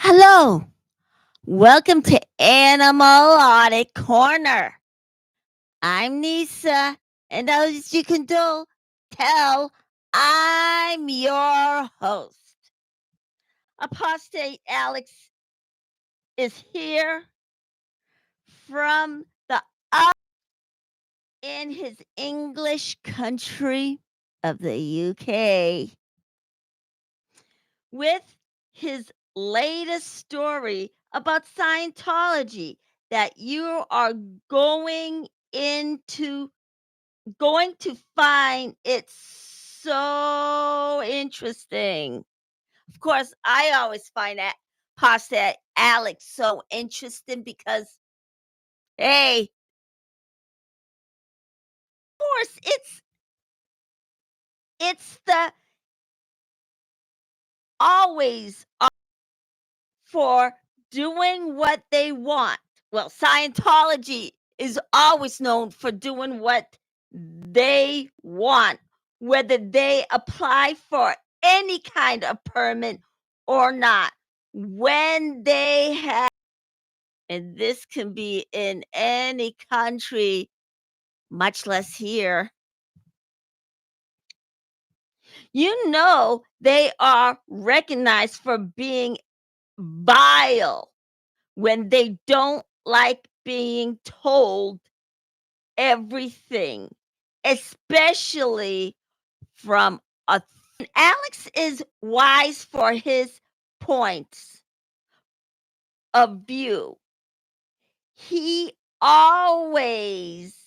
Hello, welcome to Animal Audit Corner. I'm Nisa, and as you can tell, I'm your host. Apostate Alex is here from the in his English country of the UK with his latest story about Scientology that you are going into going to find it so interesting. Of course, I always find that pasta Alex so interesting because hey, of course it's the always for doing what they want. Well, Scientology is always known for doing what they want, whether they apply for any kind of permit or not. When they have, and this can be in any country, much less here, they are recognized for being vile when they don't like being told everything, especially from a Alex is wise for his points of view. He always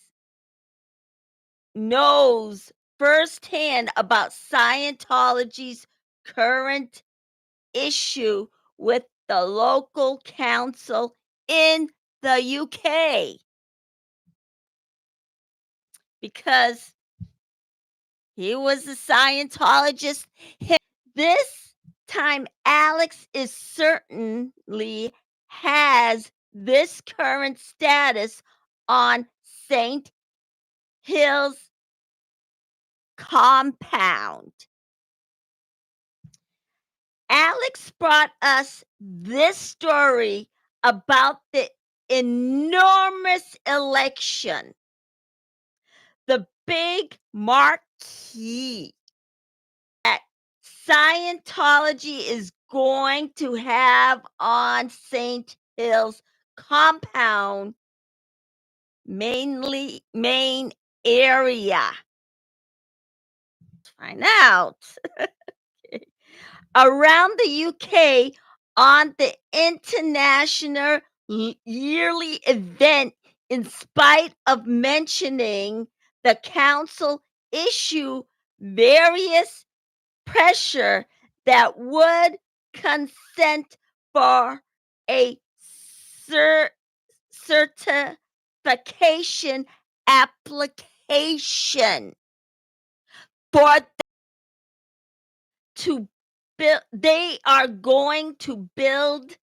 knows firsthand about Scientology's current issue with the local council in the UK because he was a Scientologist. This time, Alex is certainly has this current status on St. Hill's compound. Alex brought us this story about the enormous election, the big marquee that Scientology is going to have on St. Hill's compound, main area. Let's find out. Around the UK on the international yearly event, in spite of mentioning the council issue various pressure that would consent for a certification application for to build. They are going to build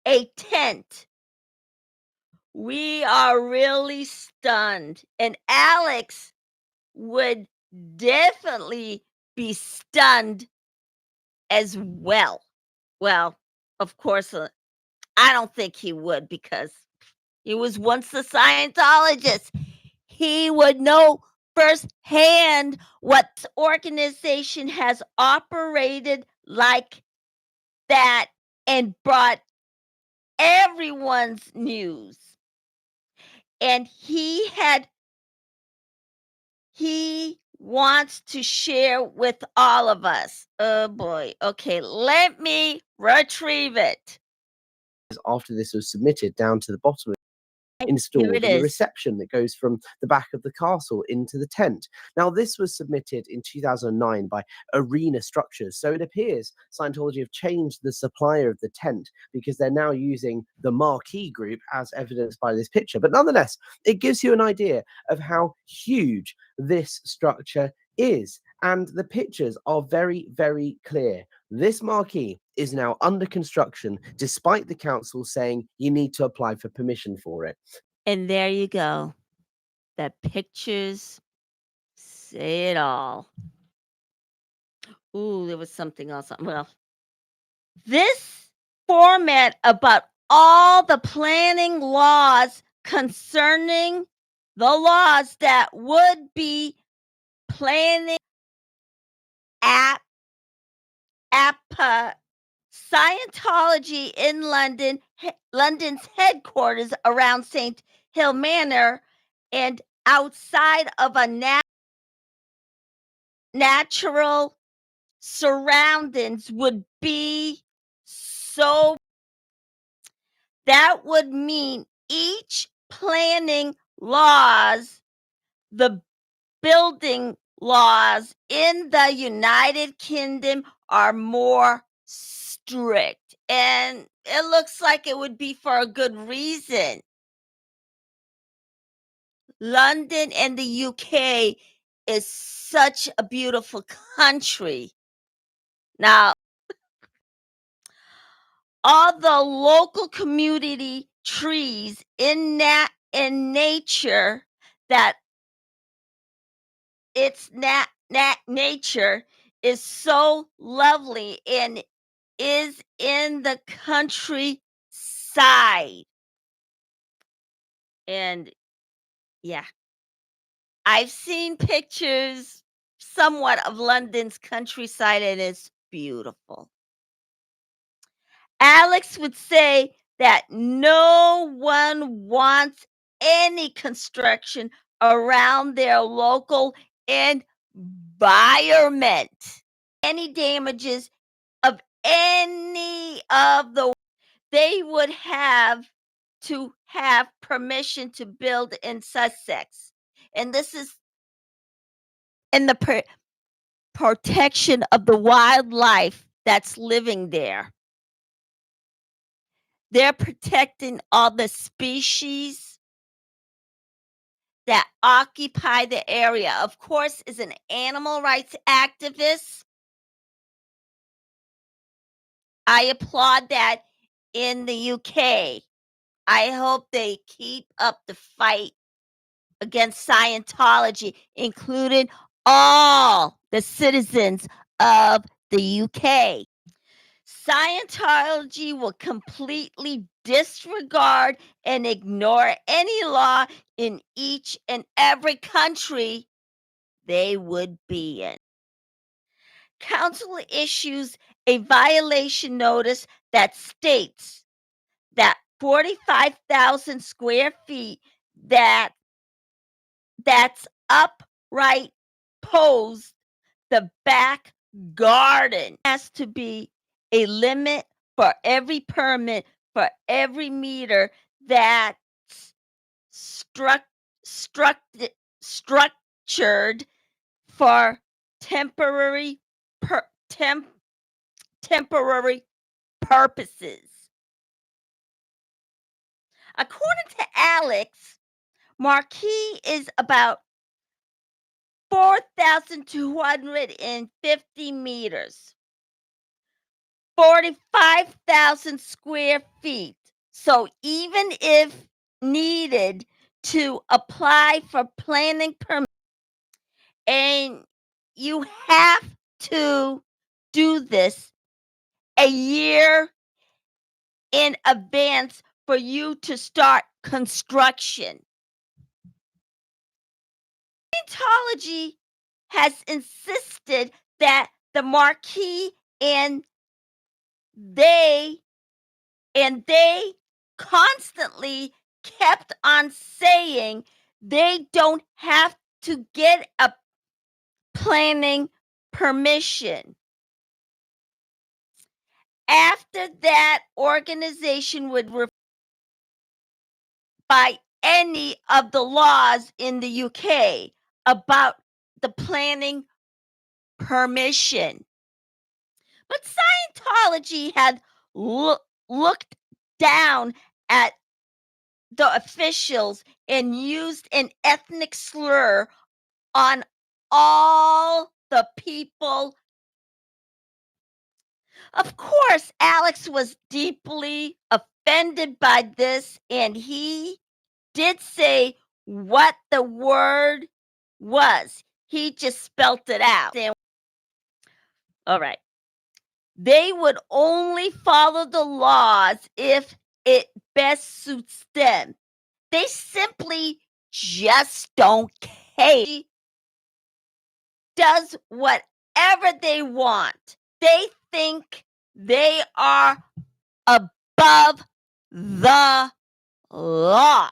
a tent. We are really stunned, and Alex would definitely be stunned as well. Well, of course, I don't think he would because he was once a Scientologist. He would know firsthand what organization has operated like that and brought everyone's news. And he wants to share with all of us. Oh boy. Okay, let me retrieve it. After this was submitted down to the bottom, Here installed it in the is. reception that goes from the back of the castle into the tent. Now, this was submitted in 2009 by Arena Structures. So it appears Scientology have changed the supplier of the tent because they're now using the Marquee Group as evidenced by this picture. But nonetheless, it gives you an idea of how huge this structure is. And the pictures are very, very clear. This marquee is now under construction, despite the council saying you need to apply for permission for it. And there you go. The pictures say it all. Ooh, there was something else. Well, this format about all the planning laws concerning the laws that would be planning APA. Scientology in London's headquarters around St. Hill Manor and outside of a natural surroundings would be so. That would mean each planning laws, the building laws in the United Kingdom are more strict. And it looks like it would be for a good reason. London and the UK is such a beautiful country. Now, all the local community trees in nature that its nature is so lovely and is in the countryside. And yeah, I've seen pictures somewhat of London's countryside and it's beautiful. Alex would say that no one wants any construction around their local environment. Any damages of any of the they would have to have permission to build in Sussex. And this is in the protection of the wildlife that's living there. They're protecting all the species that occupy the area. Of course, as an animal rights activist, I applaud that in the UK. I hope they keep up the fight against Scientology, including all the citizens of the UK. Scientology will completely disregard and ignore any law in each and every country they would be in. Council issues a violation notice that states that 45,000 square feet that's upright posed the back garden has to be a limit for every permit for every meter that's structured for temporary purposes. According to Alex, Marquee is about 4,250 meters, 45,000 square feet. So even if needed to apply for planning permit, and you have to do this a year in advance for you to start construction. Scientology has insisted that the Marquee and they constantly kept on saying they don't have to get a planning permission. After that, organization would by any of the laws in the UK about the planning permission. But Scientology had looked down at the officials and used an ethnic slur on all the people. Of course, Alex was deeply offended by this, and he did say what the word was. He just spelt it out. All right. They would only follow the laws if it best suits them. They simply just don't care. Does whatever they want. They think they are above the law.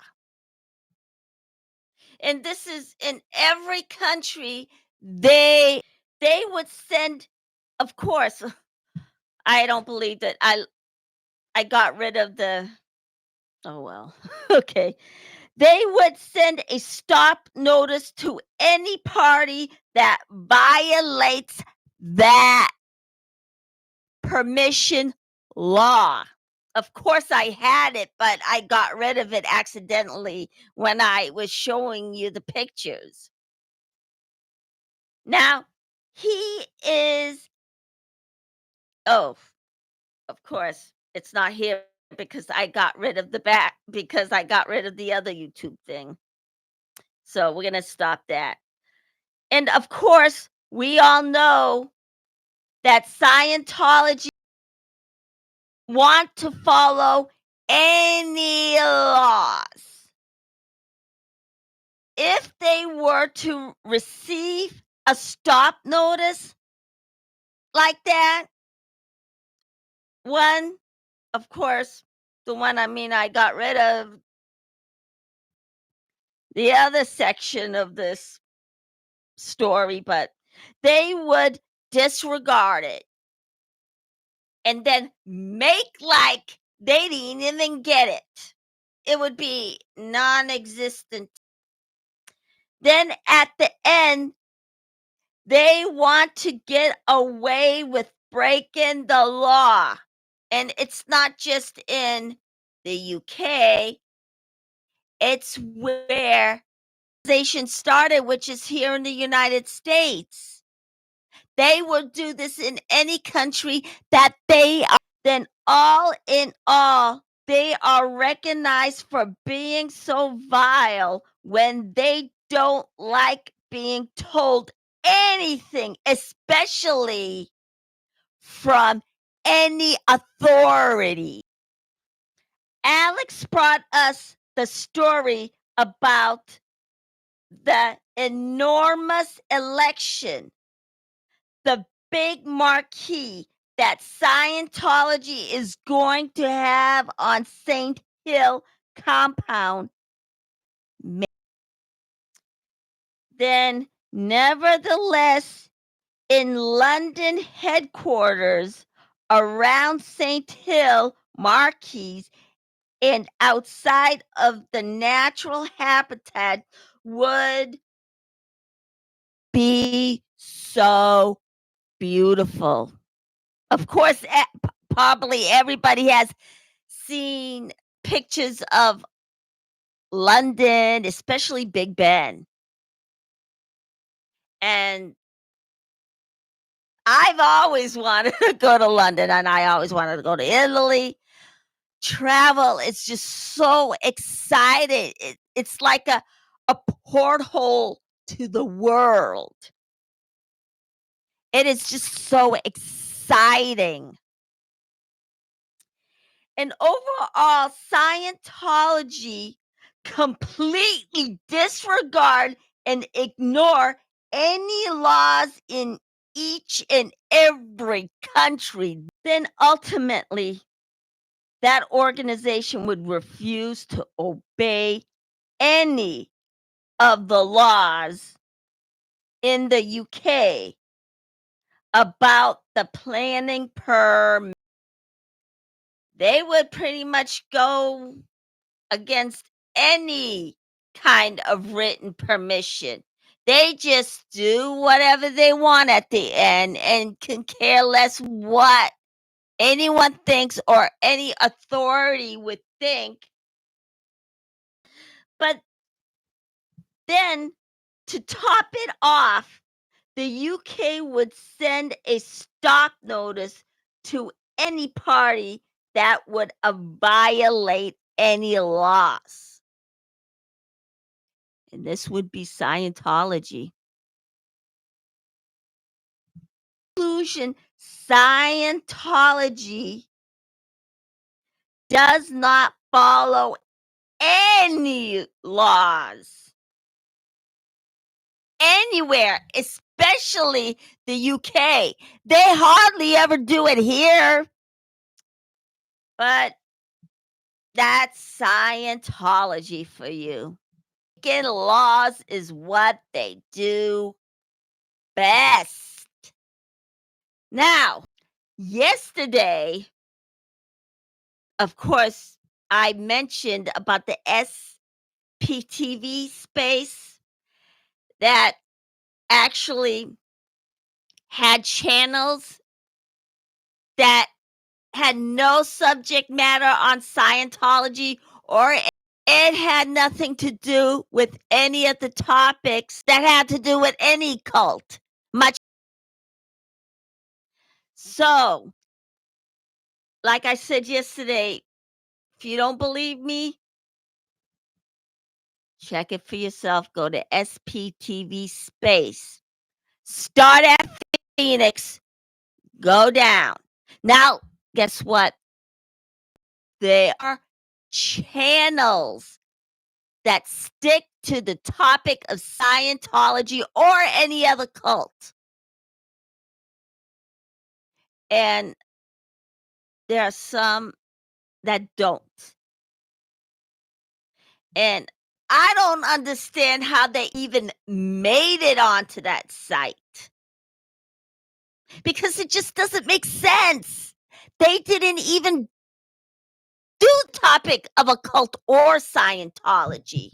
And this is in every country. They would send, of course, I don't believe that I got rid of the, oh well. Okay. They would send a stop notice to any party that violates that permission law. Of course, I had it, but I got rid of it accidentally when I was showing you the pictures. Now, he is, oh, of course, it's not here because I got rid of the other YouTube thing. So we're going to stop that. And of course, we all know that Scientology want to follow any laws. If they were to receive a stop notice like that, one, of course, the one I got rid of the other section of this story, but they would disregard it and then make like they didn't even get it. It would be non-existent. Then at the end, they want to get away with breaking the law. And it's not just in the UK, it's where organization started, which is here in the United States. They will do this in any country that they are. Then all in all, they are recognized for being so vile when they don't like being told anything, especially from any authority. Alex brought us the story about the enormous election, the big marquee that Scientology is going to have on St. Hill compound. Then, nevertheless, in London headquarters around St. Hill marquees and outside of the natural habitat would be so beautiful. Of course, probably everybody has seen pictures of London, especially Big Ben. And I've always wanted to go to London, and I always wanted to go to Italy. Travel is just so excited. It's like a porthole to the world. It is just so exciting. And overall, Scientology completely disregard and ignore any laws in each and every country. Then ultimately, that organization would refuse to obey any of the laws in the UK about the planning permit. They would pretty much go against any kind of written permission. They just do whatever they want at the end and can care less what anyone thinks or any authority would think. But then, to top it off, the UK would send a stop notice to any party that would violate any laws. And this would be Scientology. Conclusion, Scientology does not follow any laws anywhere, especially the UK. They hardly ever do it here. But that's Scientology for you. Making laws is what they do best. Now, yesterday, of course, I mentioned about the SPTV space that actually had channels that had no subject matter on Scientology, or it had nothing to do with any of the topics that had to do with any cult. So, like I said yesterday, if you don't believe me, check it for yourself. Go to SPTV space. Start at Phoenix, go down. Now, guess what? There are channels that stick to the topic of Scientology or any other cult. And there are some that don't. And I don't understand how they even made it onto that site. Because it just doesn't make sense. They didn't even do the topic of occult or Scientology.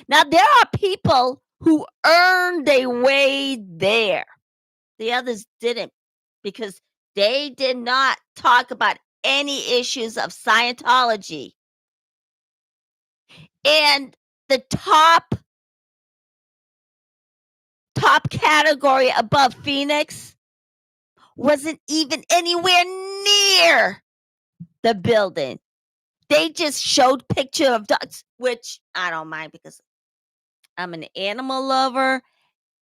Now, there are people who earned their way there. The others didn't, because they did not talk about any issues of Scientology. And the top category above Phoenix wasn't even anywhere near the building. They just showed picture of dogs, which I don't mind because I'm an animal lover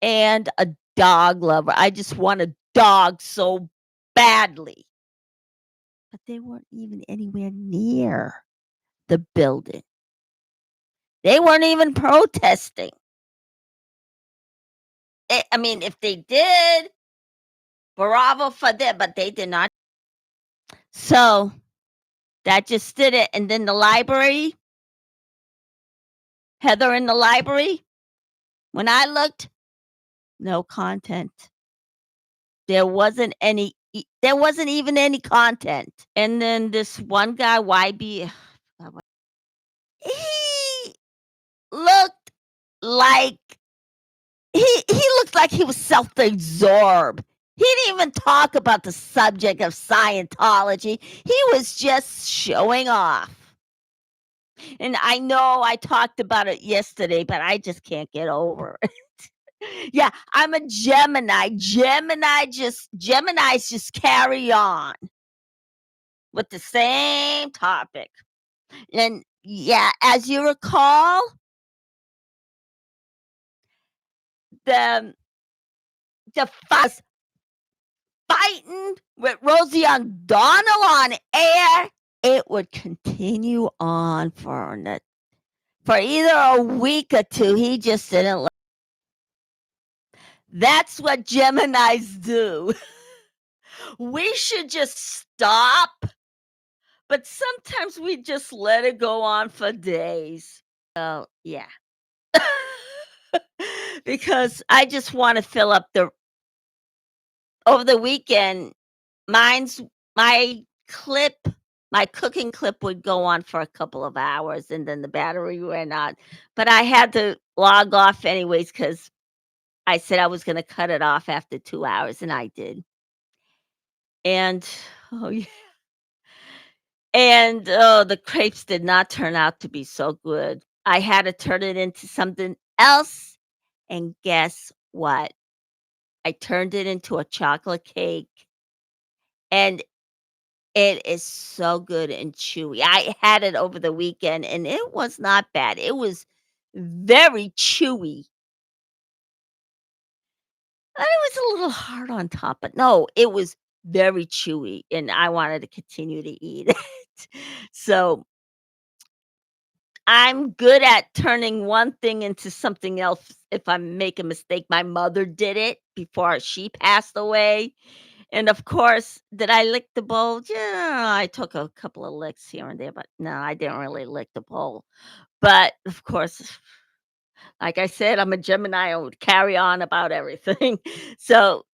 and a dog lover. I just want a dog so badly. But they weren't even anywhere near the building. They weren't even protesting. I mean, if they did, bravo for them, but they did not. So that just did it. And then the library, Heather in the library, when I looked, no content. There wasn't even any content. And then this one guy, YB, he looked like he looked like he was self-absorbed. He didn't even talk about the subject of Scientology. He was just showing off. And I know I talked about it yesterday, but I just can't get over it. Yeah, I'm a Gemini. Geminis just carry on with the same topic. And yeah, as you recall, the fighting with Rosie O'Donnell on air, it would continue on for either a week or two. He just didn't. That's what Geminis do. We should just stop, but sometimes we just let it go on for days. So, yeah. Because I just want to fill up over the weekend, my cooking clip would go on for a couple of hours and then the battery ran out. But I had to log off anyways because I said I was going to cut it off after 2 hours, and I did. And oh yeah, and oh, the crepes did not turn out to be so good. I had to turn it into something else, and guess what? I turned it into a chocolate cake, and it is so good and chewy. I had it over the weekend, and it was not bad. It was very chewy. And it was a little hard on top, but no, it was very chewy, and I wanted to continue to eat it. So I'm good at turning one thing into something else if I make a mistake. My mother did it before she passed away. And of course, did I lick the bowl? Yeah, I took a couple of licks here and there, but no, I didn't really lick the bowl. But of course, like I said, I'm a Gemini. I would carry on about everything. So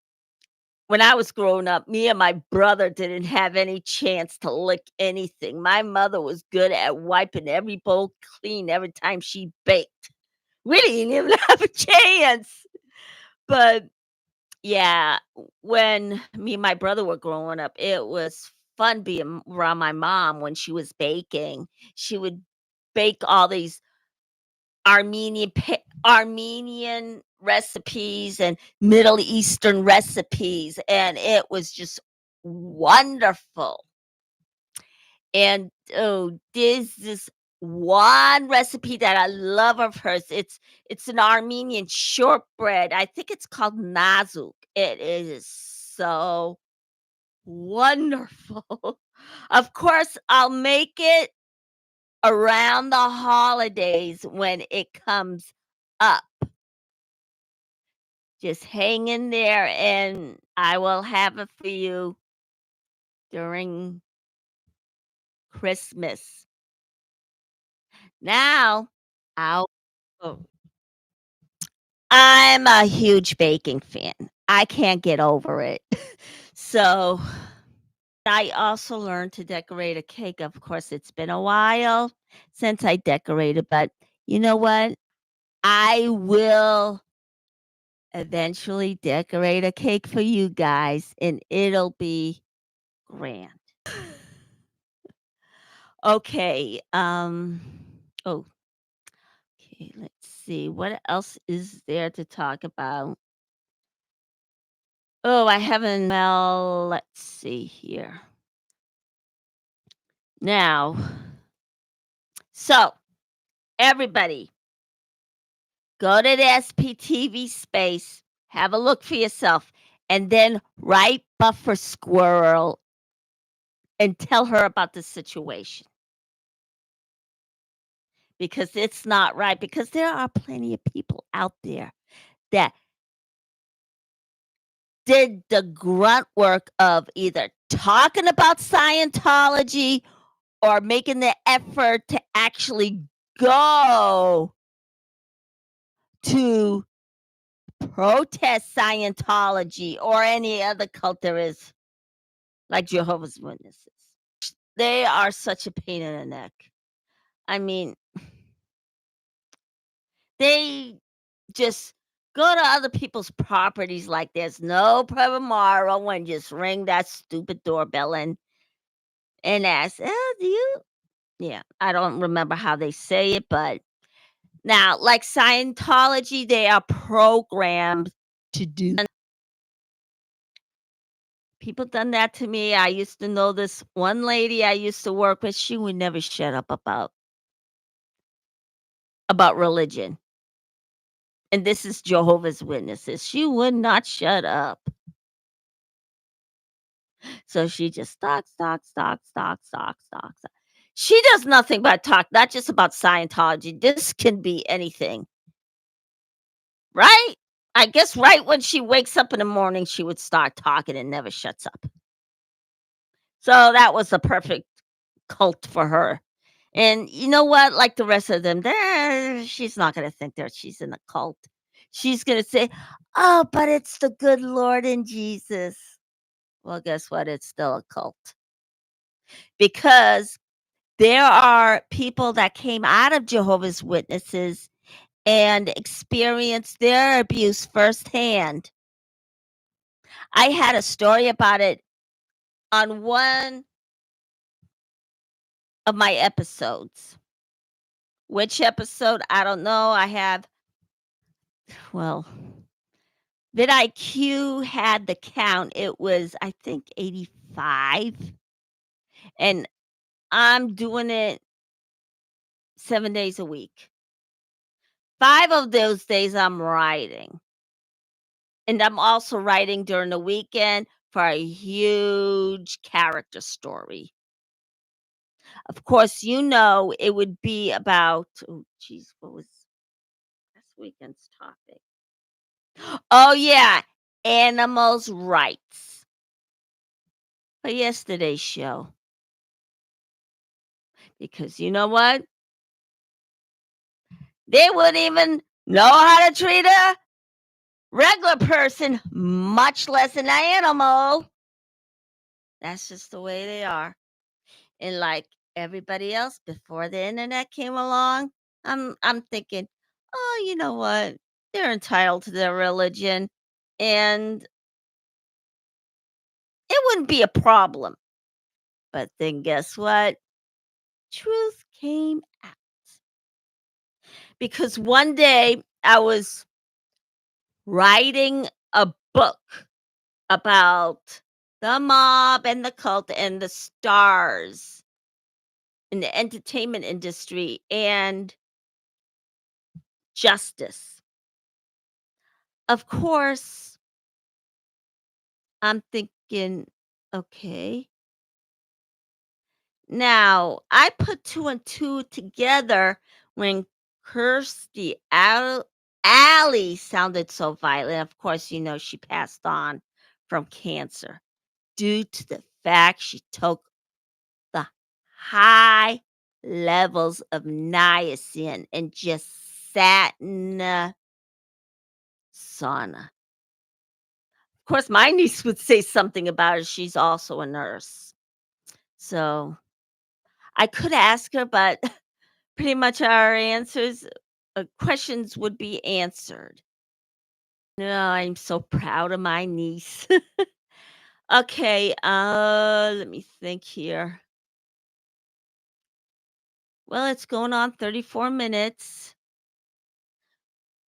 when I was growing up, me and my brother didn't have any chance to lick anything. My mother was good at wiping every bowl clean every time she baked. We didn't even have a chance. But yeah, when me and my brother were growing up, it was fun being around my mom when she was baking. She would bake all these Armenian recipes and Middle Eastern recipes, and it was just wonderful. And, oh, there's this one recipe that I love of hers. It's an Armenian shortbread. I think it's called nazuk. It is so wonderful. Of course, I'll make it around the holidays when it comes up. Just hang in there, and I will have it for you during Christmas. Now, I'll oh, I'm a huge baking fan. I can't get over it. So, I also learned to decorate a cake. Of course, it's been a while since I decorated, but you know what? I will eventually decorate a cake for you guys, and it'll be grand. Okay, oh, okay, let's see, what else is there to talk about? Oh, I haven't well, let's see here. Now, so everybody, go to the SPTV space, have a look for yourself, and then write Buffer Squirrel and tell her about the situation. Because it's not right, because there are plenty of people out there that did the grunt work of either talking about Scientology or making the effort to actually go to protest Scientology or any other cult there is, like Jehovah's Witnesses. They are such a pain in the neck. I mean, they just go to other people's properties like there's no tomorrow and just ring that stupid doorbell and ask, "Oh, do you?" Yeah, I don't remember how they say it, but now, like Scientology, they are programmed to do. People done that to me. I used to know this one lady I used to work with. She would never shut up about religion. And this is Jehovah's Witnesses. She would not shut up. So she just talks, talks, talks, talks, talks, talks. She does nothing but talk, not just about Scientology. This can be anything, right? I guess right when she wakes up in the morning, she would start talking and never shuts up. So that was a perfect cult for her. And you know what? Like the rest of them, she's not going to think that she's in a cult. She's going to say, "Oh, but it's the good Lord and Jesus." Well, guess what? It's still a cult because there are people that came out of Jehovah's Witnesses and experienced their abuse firsthand. I had a story about it on one of my episodes. Which episode? I don't know. I have, well, vidIQ had the count. It was, I think, 85. And I'm doing it 7 days a week. 5 of those days I'm writing. And I'm also writing during the weekend, for a huge character story. Of course, it would be about, oh, geez, what was last weekend's topic? Oh, yeah, animals' rights for yesterday's show. Because you know what? They wouldn't even know how to treat a regular person, much less an animal. That's just the way they are. And like everybody else before the internet came along, I'm thinking, oh, you know what? They're entitled to their religion, and it wouldn't be a problem. But then guess what? Truth came out. Because one day I was writing a book about the mob and the cult and the stars in the entertainment industry and justice. Of course, I'm thinking, okay. Now, I put 2 and 2 together when Kirstie Alley sounded so violent. Of course, she passed on from cancer due to the fact she took the high levels of niacin and just sat in a sauna. Of course, my niece would say something about it. She's also a nurse. So I could ask her, but pretty much our questions would be answered. No, I'm so proud of my niece. Okay, let me think here. Well, it's going on 34 minutes.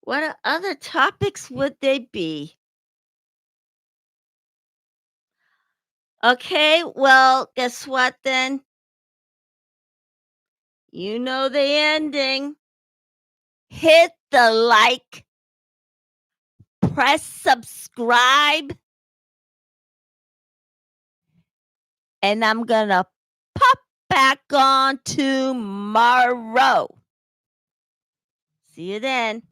What other topics would they be? Okay, well, guess what then? You know the ending. Hit the like, press subscribe, and I'm gonna pop back on tomorrow. See you then.